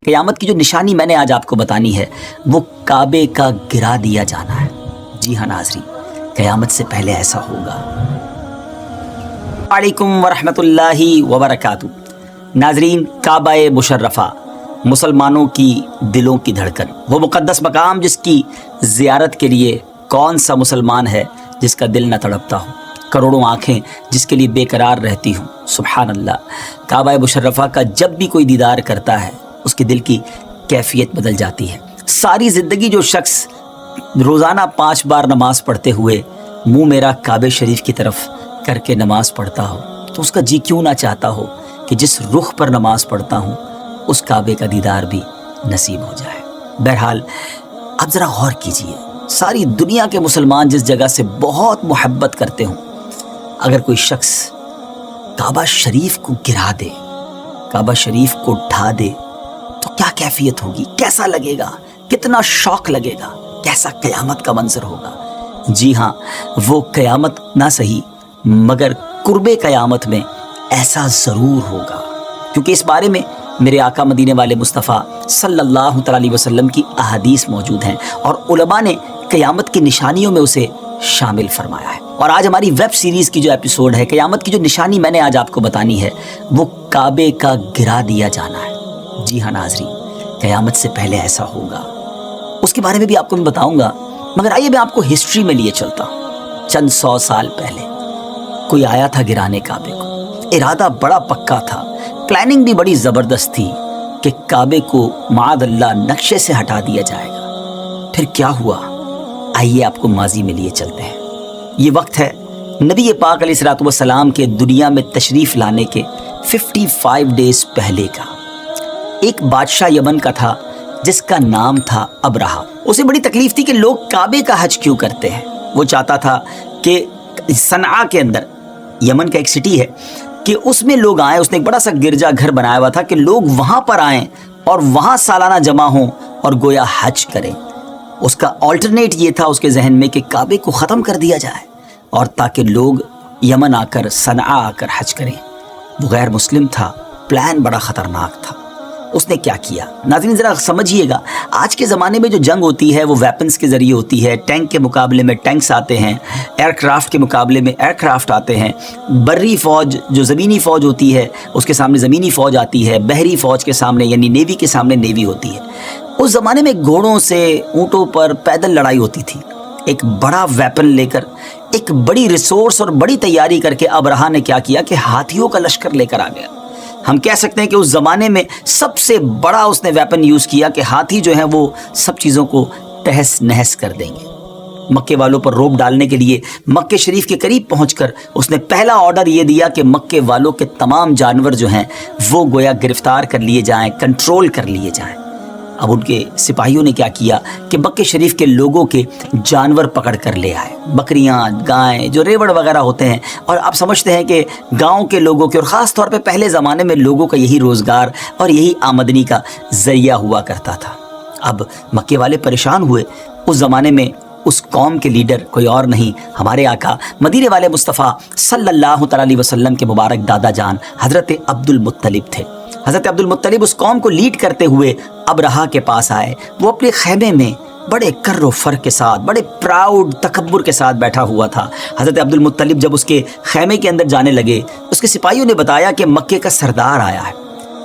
قیامت کی جو نشانی میں نے آج آپ کو بتانی ہے وہ کعبے کا گرا دیا جانا ہے۔ جی ہاں ناظرین، قیامت سے پہلے ایسا ہوگا۔ وعلیکم ورحمۃ اللہ وبرکاتہ۔ ناظرین، کعبہ مشرفہ مسلمانوں کی دلوں کی دھڑکن، وہ مقدس مقام جس کی زیارت کے لیے کون سا مسلمان ہے جس کا دل نہ تڑپتا ہو، کروڑوں آنکھیں جس کے لیے بے قرار رہتی ہوں۔ سبحان اللہ، کعبہ مشرفہ کا جب بھی کوئی دیدار کرتا ہے اس کے دل کی کیفیت بدل جاتی ہے۔ ساری زندگی جو شخص روزانہ 5 بار نماز پڑھتے ہوئے منہ میرا کعبہ شریف کی طرف کر کے نماز پڑھتا ہو تو اس کا جی کیوں نہ چاہتا ہو کہ جس رخ پر نماز پڑھتا ہوں اس کعبے کا دیدار بھی نصیب ہو جائے۔ بہرحال اب ذرا غور کیجئے، ساری دنیا کے مسلمان جس جگہ سے بہت محبت کرتے ہوں، اگر کوئی شخص کعبہ شریف کو گرا دے، کعبہ شریف کو ڈھا دے تو کیا کیفیت ہوگی، کیسا لگے گا، کتنا شوق لگے گا، کیسا قیامت کا منظر ہوگا۔ جی ہاں، وہ قیامت نہ صحیح مگر قرب قیامت میں ایسا ضرور ہوگا، کیونکہ اس بارے میں میرے آقا مدینے والے مصطفیٰ صلی اللہ تعالی وسلم کی احادیث موجود ہیں اور علماء نے قیامت کی نشانیوں میں اسے شامل فرمایا ہے۔ اور آج ہماری ویب سیریز کی جو ایپیسوڈ ہے، قیامت کی جو نشانی میں نے آج آپ کو بتانی ہے وہ کعبے کا گرا دیا جانا ہے۔ جی ہاں ناظرین، قیامت سے پہلے ایسا ہوگا، اس کے بارے میں بھی آپ کو میں بتاؤں گا، مگر آئیے میں آپ کو ہسٹری میں لیے چلتا ہوں۔ چند 100 سال پہلے کوئی آیا تھا گرانے کعبے کو، ارادہ بڑا پکا تھا، پلاننگ بھی بڑی زبردست تھی کہ کعبے کو معاذ اللہ نقشے سے ہٹا دیا جائے گا۔ پھر کیا ہوا، آئیے آپ کو ماضی میں لیے چلتے ہیں۔ یہ وقت ہے نبی پاک علیہ الصلوۃ والسلام کے دنیا میں تشریف لانے کے 55 ڈیز پہلے کا۔ ایک بادشاہ یمن کا تھا جس کا نام تھا ابرہہ۔ اسے بڑی تکلیف تھی کہ لوگ کعبے کا حج کیوں کرتے ہیں۔ وہ چاہتا تھا کہ صنعاء کے اندر، یمن کا ایک سٹی ہے، کہ اس میں لوگ آئیں۔ اس نے ایک بڑا سا گرجا گھر بنایا ہوا تھا کہ لوگ وہاں پر آئیں اور وہاں سالانہ جمع ہوں اور گویا حج کریں۔ اس کا آلٹرنیٹ یہ تھا اس کے ذہن میں کہ کعبے کو ختم کر دیا جائے اور تاکہ لوگ یمن آ کر، صنعاء آ کر حج کریں۔ وہ غیر مسلم تھا، پلان بڑا خطرناک تھا۔ اس نے کیا کیا، ناظرین ذرا سمجھیے گا۔ آج کے زمانے میں جو جنگ ہوتی ہے وہ ویپنز کے ذریعے ہوتی ہے، ٹینک کے مقابلے میں ٹینکس آتے ہیں، ایئر کرافٹ کے مقابلے میں ایئر کرافٹ آتے ہیں، بری فوج جو زمینی فوج ہوتی ہے اس کے سامنے زمینی فوج آتی ہے، بحری فوج کے سامنے یعنی نیوی کے سامنے نیوی ہوتی ہے۔ اس زمانے میں گھوڑوں سے، اونٹوں پر پیدل لڑائی ہوتی تھی۔ ایک بڑا ویپن لے کر، ایک بڑی ریسورس اور بڑی تیاری کر کے ابرہہ نے کیا کیا کہ ہاتھیوں کا لشکر لے کر آ گیا۔ ہم کہہ سکتے ہیں کہ اس زمانے میں سب سے بڑا اس نے ویپن یوز کیا کہ ہاتھی جو ہیں وہ سب چیزوں کو تہس نہس کر دیں گے۔ مکے والوں پر روب ڈالنے کے لیے مکے شریف کے قریب پہنچ کر اس نے پہلا آرڈر یہ دیا کہ مکے والوں کے تمام جانور جو ہیں وہ گویا گرفتار کر لیے جائیں، کنٹرول کر لیے جائیں۔ اب ان کے سپاہیوں نے کیا کیا کہ مکے شریف کے لوگوں کے جانور پکڑ کر لے آئے، بکریاں، گائیں، جو ریوڑ وغیرہ ہوتے ہیں۔ اور آپ سمجھتے ہیں کہ گاؤں کے لوگوں کے، اور خاص طور پہ پہلے زمانے میں لوگوں کا یہی روزگار اور یہی آمدنی کا ذریعہ ہوا کرتا تھا۔ اب مکے والے پریشان ہوئے۔ اس زمانے میں اس قوم کے لیڈر کوئی اور نہیں، ہمارے آقا مدینے والے مصطفیٰ صلی اللہ تعالی علیہ وسلم کے مبارک دادا جان حضرت عبد المطلب تھے۔ حضرت عبد المطلب اس قوم کو لیڈ کرتے ہوئے ابرہہ کے پاس آئے۔ وہ اپنے خیمے میں بڑے کر و فر کے ساتھ، بڑے پراؤڈ تکبر کے ساتھ بیٹھا ہوا تھا۔ حضرت عبد المطلب جب اس کے خیمے کے اندر جانے لگے، اس کے سپاہیوں نے بتایا کہ مکے کا سردار آیا ہے۔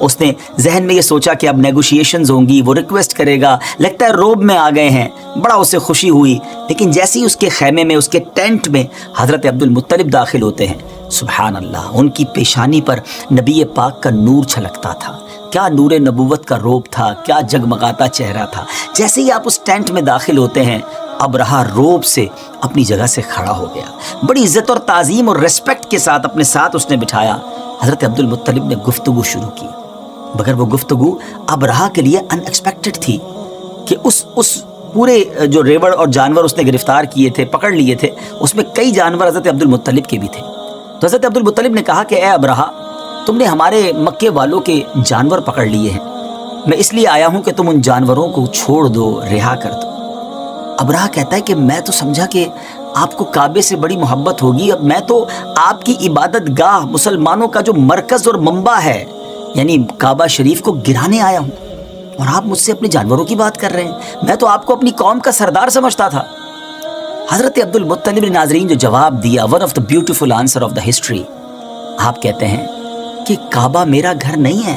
اس نے ذہن میں یہ سوچا کہ اب نیگوشیشنز ہوں گی، وہ ریکویسٹ کرے گا، لگتا ہے روب میں آ گئے ہیں، بڑا اسے خوشی ہوئی۔ لیکن جیسے ہی اس کے خیمے میں، اس کے ٹینٹ میں حضرت عبد المطلب داخل ہوتے ہیں، سبحان اللہ، ان کی پیشانی پر نبی پاک کا نور چھلکتا تھا۔ کیا نور نبوت کا روب تھا، کیا جگمگاتا چہرہ تھا۔ جیسے ہی آپ اس ٹینٹ میں داخل ہوتے ہیں، ابرہہ روب سے اپنی جگہ سے کھڑا ہو گیا، بڑی عزت اور تعظیم اور ریسپیکٹ کے ساتھ اپنے ساتھ اس نے بٹھایا۔ حضرت عبد المطلب نے گفتگو شروع کی، مگر وہ گفتگو ابرہہ کے لیے ان ایکسپیکٹڈ تھی کہ اس پورے جو ریوڑ اور جانور اس نے گرفتار کیے تھے، پکڑ لیے تھے، اس میں کئی جانور حضرت عبد المطلب کے بھی تھے۔ تو حضرت عبد المطلب نے کہا کہ اے ابرہہ، تم نے ہمارے مکے والوں کے جانور پکڑ لیے ہیں، میں اس لیے آیا ہوں کہ تم ان جانوروں کو چھوڑ دو، رہا کر دو۔ ابرہہ کہتا ہے کہ میں تو سمجھا کہ آپ کو کعبے سے بڑی محبت ہوگی، اب میں تو آپ کی عبادت گاہ، مسلمانوں کا جو مرکز اور منبع ہے، یعنی کعبہ شریف کو گرانے آیا ہوں۔ اور آپ مجھ سے اپنے جانوروں کی بات کر رہے ہیں؟ میں تو آپ کو اپنی قوم کا سردار سمجھتا تھا۔ حضرت عبد المطلب نے ناظرین جو جواب دیا، one of the beautiful answer of the history, آپ کہتے ہیں کہ کعبہ میرا گھر نہیں ہے،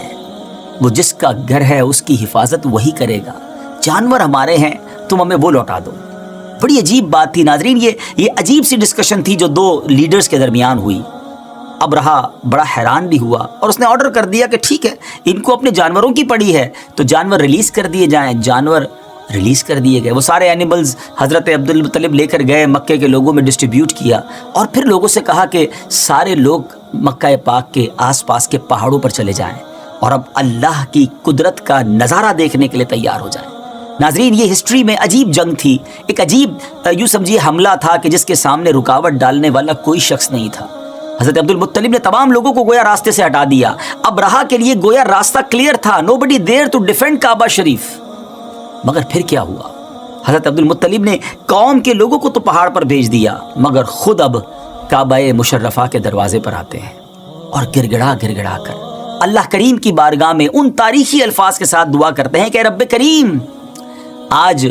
وہ جس کا گھر ہے اس کی حفاظت وہی کرے گا، جانور ہمارے ہیں، تم ہمیں وہ لوٹا دو۔ بڑی عجیب بات تھی ناظرین، یہ عجیب سی ڈسکشن تھی جو دو لیڈرز کے درمیان ہوئی۔ ابرہا بڑا حیران بھی ہوا اور اس نے آرڈر کر دیا کہ ٹھیک ہے، ان کو اپنے جانوروں کی پڑی ہے تو جانور ریلیز کر دیے جائیں۔ جانور ریلیز کر دیے گئے، وہ سارے اینیملز حضرت عبد المطلب لے کر گئے، مکے کے لوگوں میں ڈسٹریبیوٹ کیا، اور پھر لوگوں سے کہا کہ سارے لوگ مکہ پاک کے آس پاس کے پہاڑوں پر چلے جائیں اور اب اللہ کی قدرت کا نظارہ دیکھنے کے لیے تیار ہو جائیں۔ ناظرین، یہ ہسٹری میں عجیب جنگ تھی، ایک عجیب یوں سمجھیے حملہ تھا کہ جس کے سامنے رکاوٹ ڈالنے والا کوئی شخص نہیں تھا۔ حضرت عبد المطلب نے تمام لوگوں کو گویا راستے سے ہٹا دیا۔ ابرہا کے لیے گویا راستہ کلیئر تھا، nobody there to defend کعبہ شریف۔ مگر پھر کیا ہوا؟ حضرت عبد المطلب نے قوم کے لوگوں کو تو پہاڑ پر بھیج دیا، مگر خود اب کعبہ مشرفہ کے دروازے پر آتے ہیں اور گڑ گڑا کر اللہ کریم کی بارگاہ میں ان تاریخی الفاظ کے ساتھ دعا کرتے ہیں کہ رب کریم، آج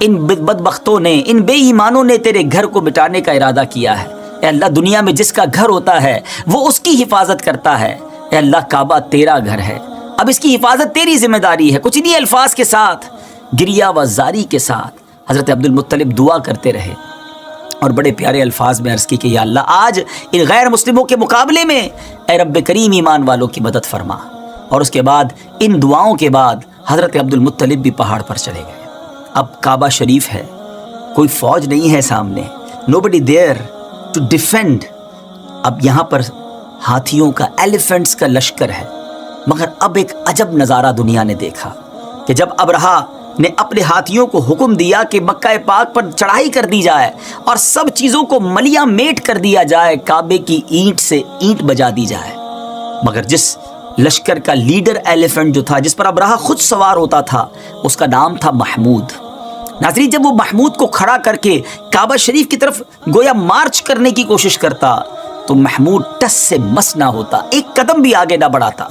ان بدبختوں نے، ان بے ایمانوں نے تیرے گھر کو مٹانے کا ارادہ کیا ہے۔ اے اللہ، دنیا میں جس کا گھر ہوتا ہے وہ اس کی حفاظت کرتا ہے۔ اے اللہ، کعبہ تیرا گھر ہے، اب اس کی حفاظت تیری ذمہ داری ہے۔ کچھ انہی الفاظ کے ساتھ، گریہ و زاری کے ساتھ حضرت عبد المطلب دعا کرتے رہے اور بڑے پیارے الفاظ میں عرض کی کہ یا اللہ، آج ان غیر مسلموں کے مقابلے میں اے رب کریم ایمان والوں کی مدد فرما۔ اور اس کے بعد ان دعاؤں کے بعد حضرت عبد المطلب بھی پہاڑ پر چلے گئے۔ اب کعبہ شریف ہے، کوئی فوج نہیں ہے سامنے، nobody there to defend۔ اب یہاں پر ہاتھیوں کا، ایلیفنٹس کا لشکر ہے۔ مگر اب ایک عجب نظارہ دنیا نے دیکھا کہ جب ابرہا نے اپنے ہاتھیوں کو حکم دیا کہ مکہ پاک پر چڑھائی کر دی جائے اور سب چیزوں کو ملیاں میٹ کر دیا جائے، کعبے کی اینٹ سے اینٹ بجا دی جائے، مگر جس لشکر کا لیڈر ایلیفنٹ جو تھا، جس پر ابرہا خود سوار ہوتا تھا، اس کا نام تھا محمود۔ ناظرین، جب وہ محمود کو کھڑا کر کے کعبہ شریف کی طرف گویا مارچ کرنے کی کوشش کرتا تو محمود ٹس سے مس نہ ہوتا، ایک قدم بھی آگے نہ بڑھاتا۔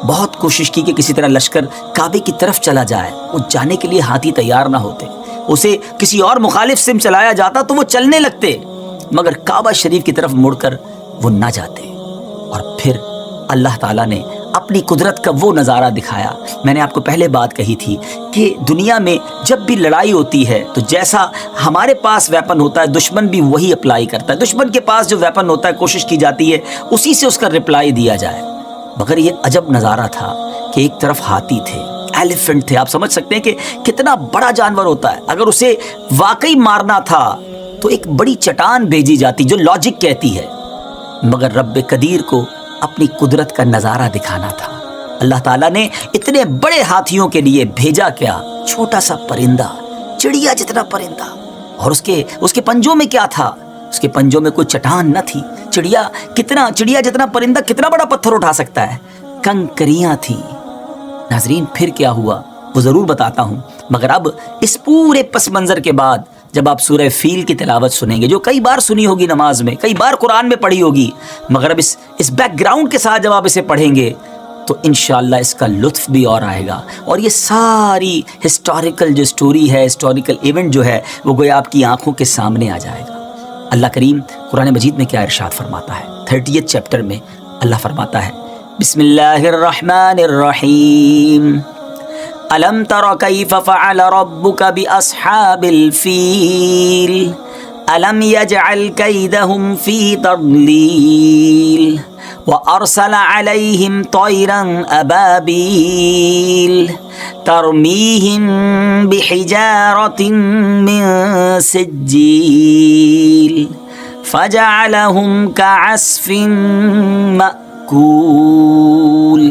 بہت کوشش کی کہ کسی طرح لشکر کعبے کی طرف چلا جائے، وہ جانے کے لیے ہاتھی تیار نہ ہوتے، اسے کسی اور مخالف سمت چلایا جاتا تو وہ چلنے لگتے، مگر کعبہ شریف کی طرف مڑ کر وہ نہ جاتے۔ اور پھر اللہ تعالیٰ نے اپنی قدرت کا وہ نظارہ دکھایا۔ میں نے آپ کو پہلے بات کہی تھی کہ دنیا میں جب بھی لڑائی ہوتی ہے تو جیسا ہمارے پاس ویپن ہوتا ہے، دشمن بھی وہی اپلائی کرتا ہے۔ دشمن کے پاس جو ویپن ہوتا ہے، کوشش کی جاتی ہے اسی سے اس کا رپلائی دیا جائے۔ مگر یہ عجب نظارہ تھا کہ ایک طرف ہاتھی تھے، ایلیفنٹ تھے، آپ سمجھ سکتے ہیں کہ کتنا بڑا جانور ہوتا ہے۔ اگر اسے واقعی مارنا تھا تو ایک بڑی چٹان بھیجی جاتی جو لاجک کہتی ہے، مگر رب قدیر کو اپنی قدرت کا نظارہ دکھانا تھا۔ اللہ تعالیٰ نے اتنے بڑے ہاتھیوں کے لیے بھیجا کیا؟ چھوٹا سا پرندہ، چڑیا جتنا پرندہ، اور اس کے پنجوں میں کیا تھا؟ اس کے پنجوں میں کوئی چٹان نہ تھی۔ چڑیا جتنا پرندہ کتنا بڑا پتھر اٹھا سکتا ہے؟ کنکریاں تھیں۔ ناظرین، پھر کیا ہوا وہ ضرور بتاتا ہوں، مگر اب اس پورے پس منظر کے بعد جب آپ سورہ فیل کی تلاوت سنیں گے، جو کئی بار سنی ہوگی نماز میں، کئی بار قرآن میں پڑھی ہوگی، مگر اب اس بیک گراؤنڈ کے ساتھ جب آپ اسے پڑھیں گے تو انشاءاللہ اس کا لطف بھی اور آئے گا، اور یہ ساری ہسٹوریکل جو سٹوری ہے، ہسٹوریکل ایونٹ جو ہے، وہ گویا آپ کی آنکھوں کے سامنے آ جائے گا۔ اللہ کریم قرآن مجید میں کیا ارشاد فرماتا ہے؟ 30 چیپٹر میں اللہ فرماتا ہے، بسم اللہ الرحمن الرحیم، ألم تر كيف فعل ربك بأصحاب الفيل ألم يجعل كيدهم في تضليل وأرسل عليهم طيرا أبابيل ترميهم بحجارة من سجيل فجعلهم كعصف مأكول۔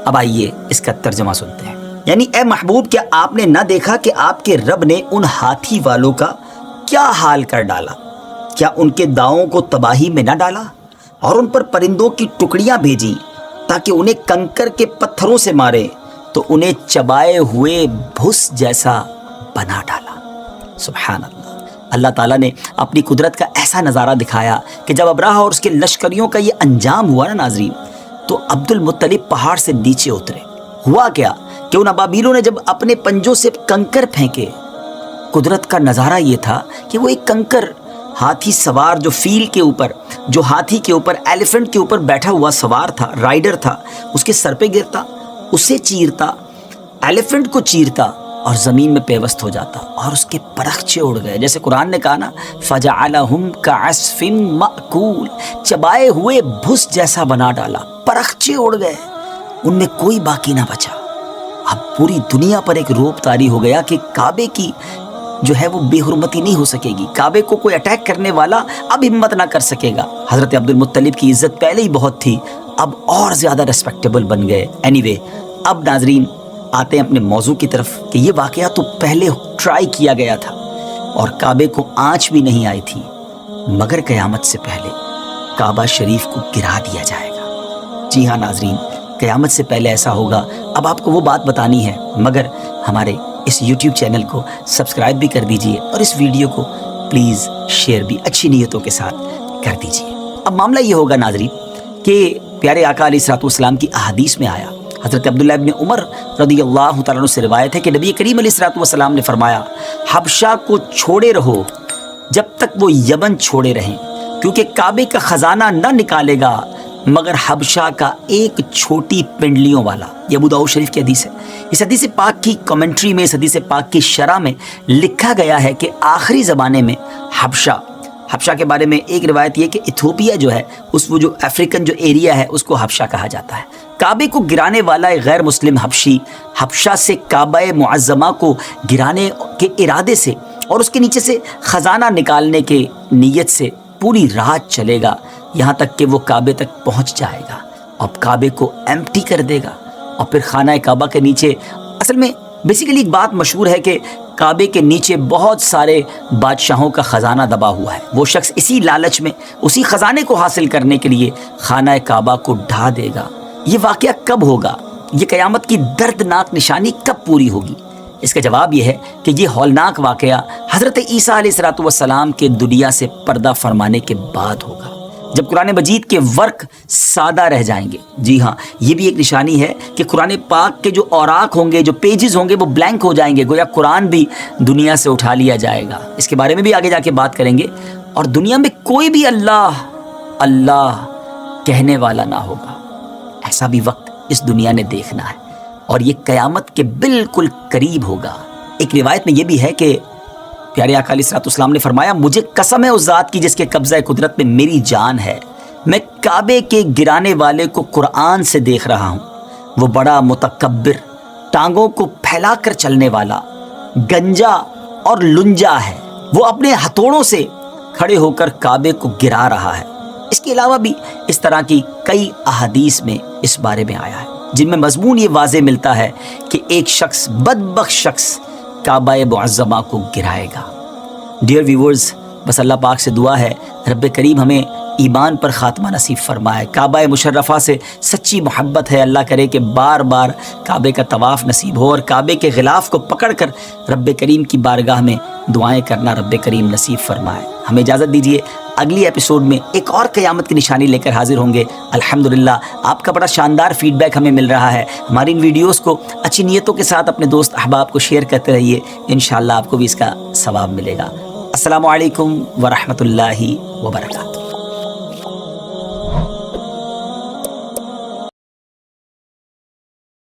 اب آئیے اس کا ترجمہ سنتے ہیں۔ یعنی اے محبوب، کیا آپ نے نہ دیکھا کہ آپ کے رب نے ان ہاتھی والوں کا کیا حال کر ڈالا؟ کیا ان کے داؤں کو تباہی میں نہ ڈالا اور ان پر پرندوں کی ٹکڑیاں بھیجی تاکہ انہیں کنکر کے پتھروں سے مارے تو انہیں چبائے ہوئے بھس جیسا بنا ڈالا۔ سبحان اللہ۔ اللہ تعالیٰ نے اپنی قدرت کا ایسا نظارہ دکھایا کہ جب ابرہا اور اس کے لشکریوں کا یہ انجام ہوا نا ناظرین، تو عبد المطلب پہاڑ سے نیچے اترے۔ ہوا کیا کہ ان ابابیلوں نے جب اپنے پنجوں سے کنکر پھینکے، قدرت کا نظارہ یہ تھا کہ وہ ایک کنکر ہاتھی سوار جو فیل کے اوپر، جو ہاتھی کے اوپر، ایلیفنٹ کے اوپر بیٹھا ہوا سوار تھا، رائڈر تھا، اس کے سر پہ گرتا، اسے چیرتا، ایلیفنٹ کو چیرتا اور زمین میں پیوست ہو جاتا اور اس کے پرخچے اڑ گئے. جیسے قرآن نے کہا نا فَجَعَلَهُمْ كَعَصْفٍ مَأْكُولٍ، چبائے ہوئے بھس جیسا بنا ڈالا، پرخچے اڑ گئے، ان میں کوئی باقی نہ بچا. اب پوری دنیا پر ایک روب طاری ہو گیا کہ کعبے کی جو ہے وہ بے حرمتی نہیں ہو سکے گی، کعبے کو کوئی اٹیک کرنے والا اب ہمت نہ کر سکے گا. حضرت عبد المطلب کی عزت پہلے ہی بہت تھی، اب اور زیادہ ریسپیکٹیبل بن گئے. اینی وے، اب ناظرین آتے ہیں اپنے موضوع کی طرف کہ یہ واقعہ تو پہلے ٹرائی کیا گیا تھا اور کعبے کو آنچ بھی نہیں آئی تھی، مگر قیامت سے پہلے کعبہ شریف کو گرا دیا جائے گا. جی ہاں ناظرین، قیامت سے پہلے ایسا ہوگا. اب آپ کو وہ بات بتانی ہے، مگر ہمارے اس یوٹیوب چینل کو سبسکرائب بھی کر دیجئے اور اس ویڈیو کو پلیز شیئر بھی اچھی نیتوں کے ساتھ کر دیجئے. اب معاملہ یہ ہوگا ناظرین کہ پیارے آقا علیہ الصلوۃ والسلام کی احادیث میں آیا، حضرت عبداللہ ابن عمر رضی اللہ تعالیٰ عنہ سے روایت ہے کہ نبی کریم علیہ الصلوۃ والسلام نے فرمایا حبشہ کو چھوڑے رہو جب تک وہ یمن چھوڑے رہیں، کیونکہ کعبے کا خزانہ نہ نکالے گا مگر حبشہ کا ایک چھوٹی پنڈلیوں والا. یہ ابو داؤد شریف کی حدیث ہے. اس حدیث پاک کی کمنٹری میں، اس حدیث پاک کی شرح میں لکھا گیا ہے کہ آخری زمانے میں حبشہ کے بارے میں ایک روایت یہ کہ ایتھوپیا جو ہے، وہ جو افریقن جو ایریا ہے اس کو حبشہ کہا جاتا ہے. کعبے کو گرانے والا ایک غیر مسلم حبشی حبشہ سے کعبہ معظمہ کو گرانے کے ارادے سے اور اس کے نیچے سے خزانہ نکالنے کے نیت سے پوری رات چلے گا، یہاں تک کہ وہ کعبے تک پہنچ جائے گا اور کعبے کو ایمپٹی کر دے گا. اور پھر خانہ کعبہ کے نیچے، اصل میں بیسیکلی ایک بات مشہور ہے کہ کعبے کے نیچے بہت سارے بادشاہوں کا خزانہ دبا ہوا ہے. وہ شخص اسی لالچ میں، اسی خزانے کو حاصل کرنے کے لیے خانہ کعبہ کو ڈھا دے گا. یہ واقعہ کب ہوگا؟ یہ قیامت کی دردناک نشانی کب پوری ہوگی؟ اس کا جواب یہ ہے کہ یہ ہولناک واقعہ حضرت عیسیٰ علیہ الصلوۃ والسلام کے دنیا سے پردہ فرمانے کے بعد ہوگا، جب قرآن مجید کے ورق سادہ رہ جائیں گے. جی ہاں، یہ بھی ایک نشانی ہے کہ قرآن پاک کے جو اوراق ہوں گے، جو پیجز ہوں گے، وہ بلینک ہو جائیں گے، گویا قرآن بھی دنیا سے اٹھا لیا جائے گا. اس کے بارے میں بھی آگے جا کے بات کریں گے. اور دنیا میں کوئی بھی اللہ اللہ کہنے والا نہ ہوگا. ایسا بھی وقت اس دنیا نے دیکھنا ہے اور یہ قیامت کے بالکل قریب ہوگا. ایک روایت میں یہ بھی ہے کہ پیارے آقا علیہ الصلوۃ والسلام نے فرمایا مجھے قسم ہے اس ذات کی جس کے قبضہ قدرت میں میری جان ہے، میں کعبے کے گرانے والے کو قرآن سے دیکھ رہا ہوں. وہ بڑا متکبر، ٹانگوں کو پھیلا کر چلنے والا، گنجا اور لنجا ہے. وہ اپنے ہتھوڑوں سے کھڑے ہو کر کعبے کو گرا رہا ہے. اس کے علاوہ بھی اس طرح کی کئی احادیث میں اس بارے میں آیا ہے جن میں مضمون یہ واضح ملتا ہے کہ ایک شخص، بدبخت شخص، کعبہ معظمہ کو گرائے گا. ڈیئر ویورز، بس اللہ پاک سے دعا ہے رب کریم ہمیں ایمان پر خاتمہ نصیب فرمائے. کعبہ مشرفہ سے سچی محبت ہے، اللہ کرے کہ بار بار کعبے کا طواف نصیب ہو اور کعبے کے غلاف کو پکڑ کر رب کریم کی بارگاہ میں دعائیں کرنا رب کریم نصیب فرمائے. ہمیں اجازت دیجیے، اگلی ایپیسوڈ میں ایک اور قیامت کی نشانی لے کر حاضر ہوں گے. الحمدللہ آپ کا بڑا شاندار فیڈ بیک ہمیں مل رہا ہے. ہماری ان ویڈیوز کو اچھی نیتوں کے ساتھ اپنے دوست احباب کو شیئر کرتے رہیے، انشاءاللہ آپ کو بھی اس کا ثواب ملے گا. السلام علیکم ورحمۃ اللہ وبرکاتہ.